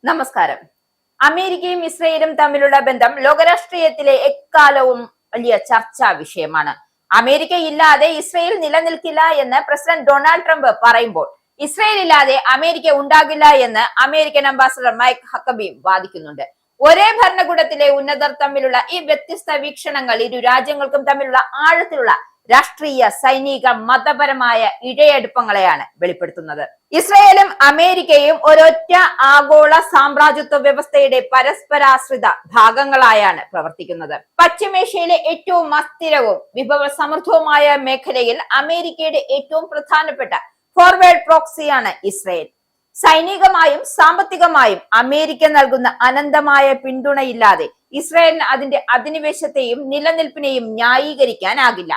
നമസ്കാരം. അമേരിക്കയും ഇസ്രയേലും തമ്മിലുള്ള ബന്ധം ലോകരാഷ്ട്രീയത്തിലെ എക്കാലവും വലിയ ചർച്ചാ വിഷയമാണ്. അമേരിക്ക ഇല്ലാതെ ഇസ്രയേൽ നിലനിൽക്കില്ല എന്ന് പ്രസിഡന്റ് ഡൊണാൾഡ് ട്രംപ് പറയുമ്പോൾ ഇസ്രയേൽ ഇല്ലാതെ അമേരിക്ക ഉണ്ടാകില്ല എന്ന് അമേരിക്കൻ അംബാസഡർ മൈക്ക് ഹക്കബി വാദിക്കുന്നുണ്ട്. ഒരേ ഭരണകൂടത്തിലെ ഉന്നതർ തമ്മിലുള്ള ഈ വ്യത്യസ്ത വീക്ഷണങ്ങൾ ഇരു രാജ്യങ്ങൾക്കും തമ്മിലുള്ള ആഴത്തിലുള്ള രാഷ്ട്രീയ, സൈനിക, മതപരമായ ഇഴയടുപ്പങ്ങളെയാണ് വെളിപ്പെടുത്തുന്നത്. ഇസ്രയേലും അമേരിക്കയും ഒരൊറ്റ ആഗോള സാമ്രാജ്യത്വ വ്യവസ്ഥയുടെ പരസ്പരാശ്രിത ഭാഗങ്ങളായാണ് പ്രവർത്തിക്കുന്നത്. പശ്ചിമേഷ്യയിലെ ഏറ്റവും അസ്ഥിരവും വിഭവസമൃദ്ധവുമായ മേഖലയിൽ അമേരിക്കയുടെ ഏറ്റവും പ്രധാനപ്പെട്ട ഫോർവേഡ് പ്രോക്സിയാണ് ഇസ്രയേൽ. സൈനികമായും സാമ്പത്തികമായും അമേരിക്ക നൽകുന്ന അനന്തമായ പിന്തുണയില്ലാതെ ഇസ്രയേലിന് അതിന്റെ അധിനിവേശത്തെയും നിലനിൽപ്പിനെയും ന്യായീകരിക്കാനാകില്ല.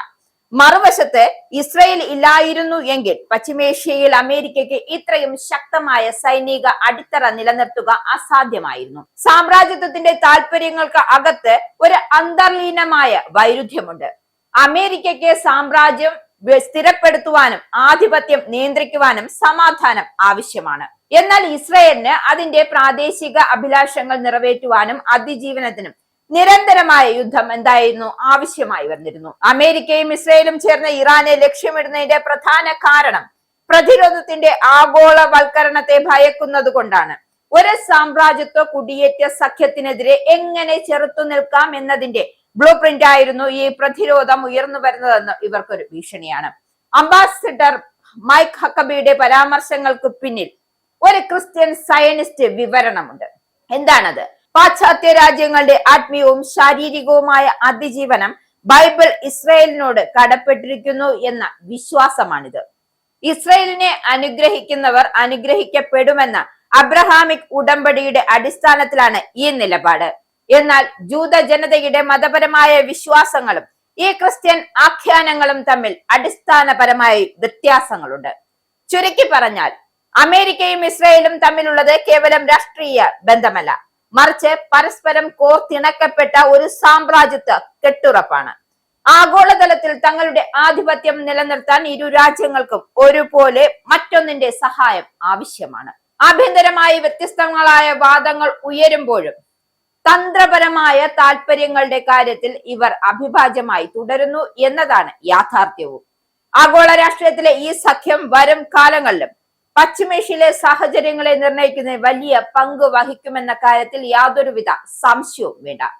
മറുവശത്ത് ഇസ്രയേൽ ഇല്ലായിരുന്നു എങ്കിൽ പശ്ചിമേഷ്യയിൽ അമേരിക്കയ്ക്ക് ഇത്രയും ശക്തമായ സൈനിക അടിത്തറ നിലനിർത്തുക അസാധ്യമായിരുന്നു. സാമ്രാജ്യത്വത്തിന്റെ താല്പര്യങ്ങൾക്ക് അകത്ത് ഒരു അന്തർലീനമായ വൈരുദ്ധ്യമുണ്ട്. അമേരിക്കയ്ക്ക് സാമ്രാജ്യം സ്ഥിരപ്പെടുത്തുവാനും ആധിപത്യം നിയന്ത്രിക്കുവാനും സമാധാനം ആവശ്യമാണ്. എന്നാൽ ഇസ്രയേലിന് അതിന്റെ പ്രാദേശിക അഭിലാഷങ്ങൾ നിറവേറ്റുവാനും അതിജീവനത്തിനും നിരന്തരമായ യുദ്ധം എന്തായിരുന്നു ആവശ്യമായി വന്നിരുന്നു. അമേരിക്കയും ഇസ്രയേലും ചേർന്ന് ഇറാനെ ലക്ഷ്യമിടുന്നതിന്റെ പ്രധാന കാരണം പ്രതിരോധത്തിന്റെ ആഗോളവൽക്കരണത്തെ ഭയക്കുന്നത് കൊണ്ടാണ്. ഒരു സാമ്രാജ്യത്വ കുടിയേറ്റ സഖ്യത്തിനെതിരെ എങ്ങനെ ചെറുത്തു നിൽക്കാം എന്നതിന്റെ ബ്ലൂ പ്രിന്റ് ആയിരുന്നു ഈ പ്രതിരോധം ഉയർന്നു വരുന്നതെന്ന് ഇവർക്കൊരു ഭീഷണിയാണ്. അംബാസിഡർ മൈക്ക് ഹക്കബിയുടെ പരാമർശങ്ങൾക്ക് പിന്നിൽ ഒരു ക്രിസ്ത്യൻ സയനിസ്റ്റ് വിവരണമുണ്ട്. എന്താണത്? പാശ്ചാത്യ രാജ്യങ്ങളുടെ ആത്മീയവും ശാരീരികവുമായ അതിജീവനം ബൈബിൾ ഇസ്രയേലിനോട് കടപ്പെട്ടിരിക്കുന്നു എന്ന വിശ്വാസമാണിത്. ഇസ്രയേലിനെ അനുഗ്രഹിക്കുന്നവർ അനുഗ്രഹിക്കപ്പെടുമെന്ന അബ്രഹാമിക് ഉടമ്പടിയുടെ അടിസ്ഥാനത്തിലാണ് ഈ നിലപാട്. എന്നാൽ ജൂത ജനതയുടെ മതപരമായ വിശ്വാസങ്ങളും ഈ ക്രിസ്ത്യൻ ആഖ്യാനങ്ങളും തമ്മിൽ അടിസ്ഥാനപരമായി വ്യത്യാസങ്ങളുണ്ട്. ചുരുക്കി പറഞ്ഞാൽ അമേരിക്കയും ഇസ്രയേലും തമ്മിലുള്ളത് കേവലം രാഷ്ട്രീയ ബന്ധമല്ല, മറിച്ച് പരസ്പരം കോർത്തിണക്കപ്പെട്ട ഒരു സാമ്രാജ്യത്വ കെട്ടുറപ്പാണ്. ആഗോളതലത്തിൽ തങ്ങളുടെ ആധിപത്യം നിലനിർത്താൻ ഇരു രാജ്യങ്ങൾക്കും ഒരുപോലെ മറ്റൊന്നിന്റെ സഹായം ആവശ്യമാണ്. ആഭ്യന്തരമായി വ്യത്യസ്തങ്ങളായ വാദങ്ങൾ ഉയരുമ്പോഴും തന്ത്രപരമായ താല്പര്യങ്ങളുടെ കാര്യത്തിൽ ഇവർ അവിഭാജ്യമായി തുടരുന്നു എന്നതാണ് യാഥാർത്ഥ്യവും. ആഗോള രാഷ്ട്രീയത്തിലെ ഈ സഖ്യം വരും കാലങ്ങളിലും പശ്ചിമേഷ്യയിലെ സാഹചര്യങ്ങളെ നിർണ്ണയിക്കുന്നതിന് വലിയ പങ്ക് വഹിക്കുമെന്ന കാര്യത്തിൽ യാതൊരുവിധ സംശയവും വേണ്ട.